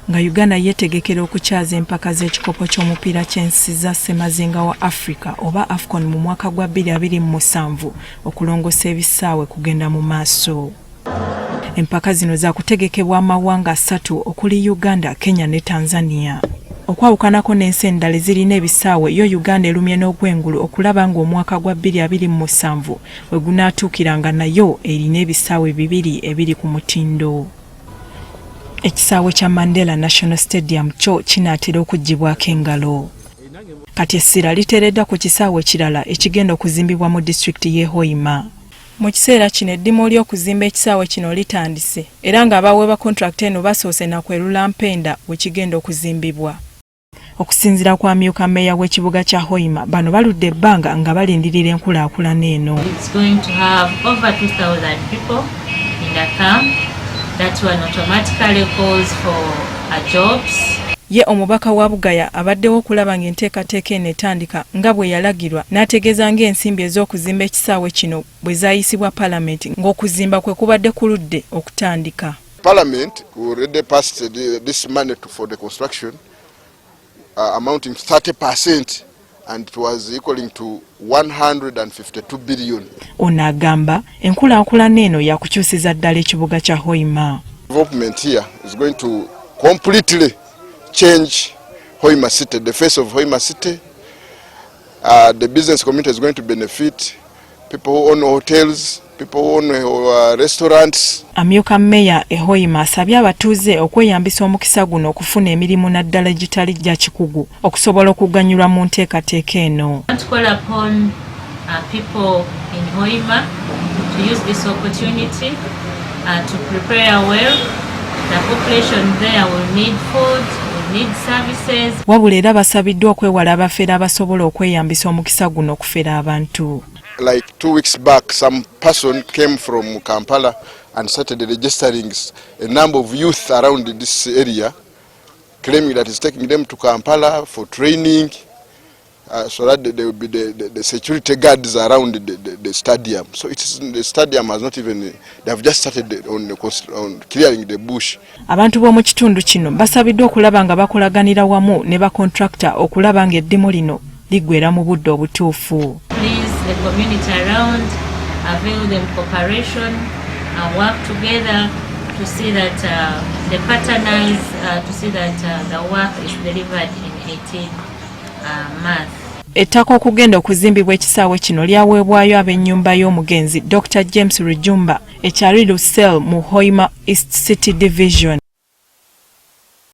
nga Uganda yetegekera okukyaza empaka z'ekikopo ky'omupiira ky'ensi za Ssemazinga wa Africa oba AFCON mu mwaka gwa 2027 okulongosa ebisaawe kugenda mu maaso. Empaka zino za kutegekebwa amawanga 3 okuli Uganda, Kenya ne Tanzania. Okwawukanako n'ensi endala ezirina ebisaawe yo Uganda erumye n'ogwengulu okulaba ng'omwaka gwa 2027 we gunaatuukiranga nayo erina ebisaawe 2 ebiri ku mutindo. Ekisaawe kya Mandela National Stadium kyo kinaatera okuggyibwako engalo. Kati essira liteeredda ku kisaawe kirala ekigenda okuzimbibwa mu disitulikiti y'e Hoima. Mu kiseera kino eddimu ly'okuzimba ekisaawe kino litandise era ng'abaweebwa contract eno basoose na kwerula mpenda we kigenda okuzimbibwa. Okusinziira kwa myuka meeya w'ekibuga kya Hoima, bano baludde ebbanga nga balindirira enkulaakulana eno. It's going to have over 2,000 people in the camp. That one automatically calls for jobs. Ye omubaka wa Bugaya abaddewo okulaba ng'enteekateeka eno etandika nga bwe yalagirwa n'ategeeza ng'ensimbi ez'okuzimba ekisaawe kino bwe zaayisibwa Parliament ng'okuzimba kwe kubadde kuludde okutandika. Parliament already passed this money for the construction amounting to 30%, and it was equaling to 152 billion. Ono agamba enkulaakulana eno yakukyusiza ddala ekibuga kya Hoima. Development here is going to completely change Hoima City, the face of Hoima City. The business community is going to benefit. People who own hotels, people who own restaurants. Amyuka meeya e Hoima asabye abatuuze okweyambisa omukisa guno okufuna emirimu naddala egitali gya kikugu okusobola okuganyulwa mu nteekateeka eno. Call upon people in Hoima to use this opportunity to prepare well. The population there will need food, will need services. Wabula era basabiddwa okwewala abafeera abasobola okweyambisa omukisa guno okufera abantu. Like 2 weeks back, some person came from Kampala and started registering a number of youth around this area, claiming that it's taking them to Kampala for training, so that there will be the security guards around the stadium. So the stadium has not even, they have just started on clearing the bush. Abantu b'omu kitundu kino basabiddwa okulaba nga bakolaganira wamu ne ba contractor okulaba nga eddimu lino liggwera mu budde obutuufu. The community around avail them cooperation and work together to see that the partners to see that the work is delivered in 18 months. Ettaka okugenda okuzimbibwa ekisaawe kino lyaweebwayo ab'ennyumba y'omugenzi Dr. James Rujumba ekyali Lucelle mu Hoima East City Division.